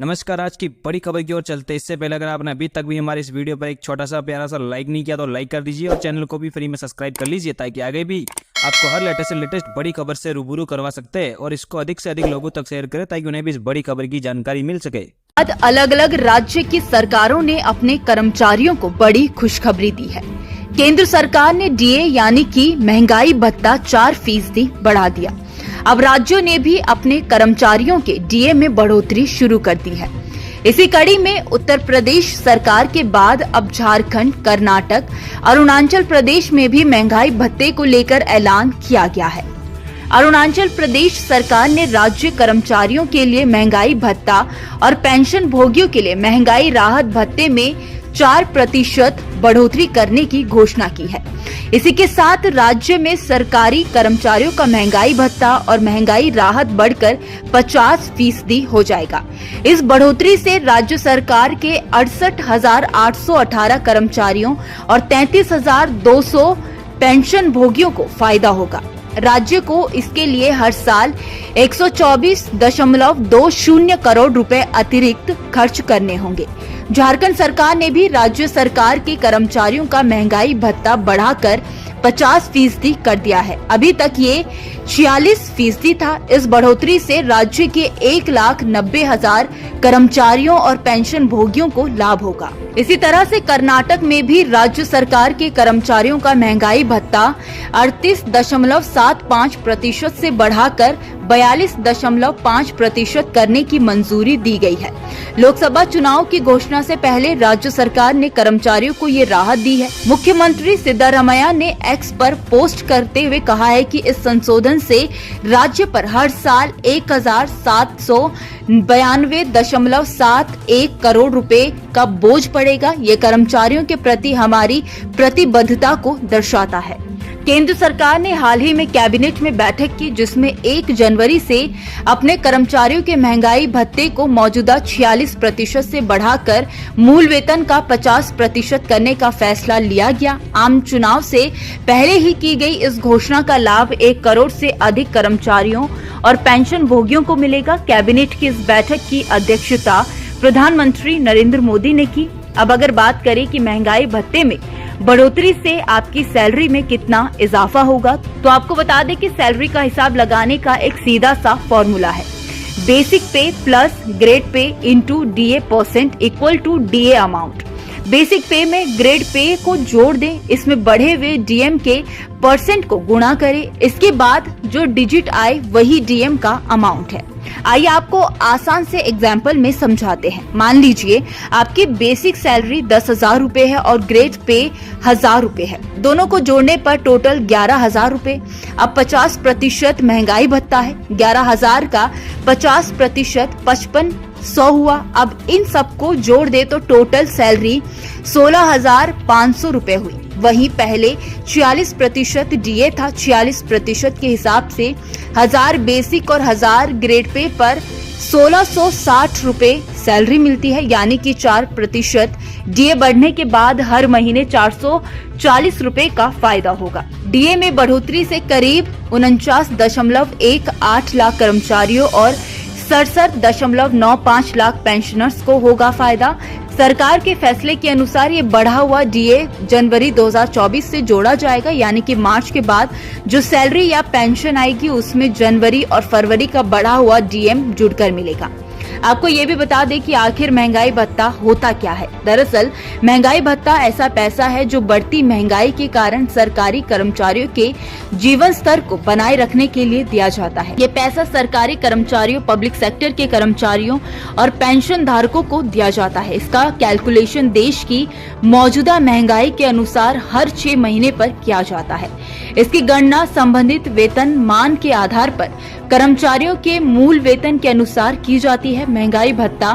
नमस्कार, आज की बड़ी खबर की ओर चलते हैं। इससे पहले अगर आपने अभी तक भी हमारे इस वीडियो पर एक छोटा सा प्यारा सा लाइक नहीं किया तो लाइक कर दीजिए और चैनल को भी फ्री में सब्सक्राइब कर लीजिए ताकि आगे भी आपको हर लेटेस्ट बड़ी खबर से रूबरू करवा सकते हैं। और इसको अधिक से अधिक लोगों तक शेयर करें ताकि उन्हें भी इस बड़ी खबर की जानकारी मिल सके। अलग अलग राज्य की सरकारों ने अपने कर्मचारियों को बड़ी खुशखबरी दी है। केंद्र सरकार ने डीए यानी कि महंगाई भत्ता 4% बढ़ा दिया। अब राज्यों ने भी अपने कर्मचारियों के डीए में बढ़ोतरी शुरू कर दी है। इसी कड़ी में उत्तर प्रदेश सरकार के बाद अब झारखंड, कर्नाटक, अरुणाचल प्रदेश में भी महंगाई भत्ते को लेकर ऐलान किया गया है। अरुणाचल प्रदेश सरकार ने राज्य कर्मचारियों के लिए महंगाई भत्ता और पेंशन भोगियों के लिए महंगाई राहत भत्ते में 4% बढ़ोतरी करने की घोषणा की है। इसी के साथ राज्य में सरकारी कर्मचारियों का महंगाई भत्ता और महंगाई राहत बढ़कर 50% हो जाएगा। इस बढ़ोतरी से राज्य सरकार के 68,818 कर्मचारियों और 33,200 पेंशन भोगियों को फायदा होगा। राज्य को इसके लिए हर साल 124.20 करोड़ रुपए अतिरिक्त खर्च करने होंगे। झारखंड सरकार ने भी राज्य सरकार के कर्मचारियों का महंगाई भत्ता बढ़ाकर 50% कर दिया है। अभी तक ये 46% था। इस बढ़ोतरी से राज्य के 1,90,000 कर्मचारियों और पेंशन भोगियों को लाभ होगा। इसी तरह से कर्नाटक में भी राज्य सरकार के कर्मचारियों का महंगाई भत्ता 38.75% से बढ़ाकर 42.5% करने की मंजूरी दी गई है। लोकसभा चुनाव की घोषणा से पहले राज्य सरकार ने कर्मचारियों को ये राहत दी है। मुख्यमंत्री सिद्धारमैया ने एक्स पर पोस्ट करते हुए कहा है कि इस संशोधन से राज्य पर हर साल 1,792.71 करोड़ रुपए का बोझ पड़ेगा। ये कर्मचारियों के प्रति हमारी प्रतिबद्धता को दर्शाता है। केंद्र सरकार ने हाल ही में कैबिनेट में बैठक की जिसमें 1 जनवरी से अपने कर्मचारियों के महंगाई भत्ते को मौजूदा 46% से बढ़ाकर मूल वेतन का 50% करने का फैसला लिया गया। आम चुनाव से पहले ही की गई इस घोषणा का लाभ 1 करोड़ से अधिक कर्मचारियों और पेंशन भोगियों को मिलेगा। कैबिनेट की इस बैठक की अध्यक्षता प्रधानमंत्री नरेंद्र मोदी ने की। अब अगर बात करें कि महंगाई भत्ते में बढ़ोतरी से आपकी सैलरी में कितना इजाफा होगा, तो आपको बता दें कि सैलरी का हिसाब लगाने का एक सीधा सा फॉर्मूला है। Basic pay plus grade pay into DA % equal to DA amount. Basic pay में ग्रेड पे को जोड़ दें, इसमें बढ़े हुए डीएम के % को गुणा करें। इसके बाद जो डिजिट आए वही डीएम का अमाउंट है। आइए आपको आसान से एग्जाम्पल में समझाते हैं। मान लीजिए आपकी बेसिक सैलरी 10,000 रुपए है और ग्रेड पे 1,000 रुपए है। दोनों को जोड़ने पर टोटल 11,000 रुपए। अब 50% महंगाई भत्ता है। 11,000 का 50% 5500 हुआ। अब इन सबको जोड़ दे तो टोटल सैलरी 16,500 रुपए हुई। वहीं पहले 46% डीए था। 46% के हिसाब से 1,000 बेसिक और 1,000 ग्रेड पे पर 1,660 रुपए सैलरी मिलती है, यानी कि 4% डीए बढ़ने के बाद हर महीने 440 रुपए का फायदा होगा। डीए में बढ़ोतरी से करीब 49.18 लाख कर्मचारियों और 67.95 लाख पेंशनर्स को होगा फायदा। सरकार के फैसले के अनुसार ये बढ़ा हुआ डीए जनवरी 2024 से जोड़ा जाएगा, यानी कि मार्च के बाद जो सैलरी या पेंशन आएगी उसमें जनवरी और फरवरी का बढ़ा हुआ डीएम जुड़कर मिलेगा। आपको ये भी बता दें कि आखिर महंगाई भत्ता होता क्या है। दरअसल महंगाई भत्ता ऐसा पैसा है जो बढ़ती महंगाई के कारण सरकारी कर्मचारियों के जीवन स्तर को बनाए रखने के लिए दिया जाता है। ये पैसा सरकारी कर्मचारियों, पब्लिक सेक्टर के कर्मचारियों और पेंशन धारकों को दिया जाता है। इसका कैलकुलेशन देश की मौजूदा महंगाई के अनुसार हर 6 महीने पर किया जाता है। इसकी गणना संबंधित वेतन मान के आधार पर कर्मचारियों के मूल वेतन के अनुसार की जाती है। महंगाई भत्ता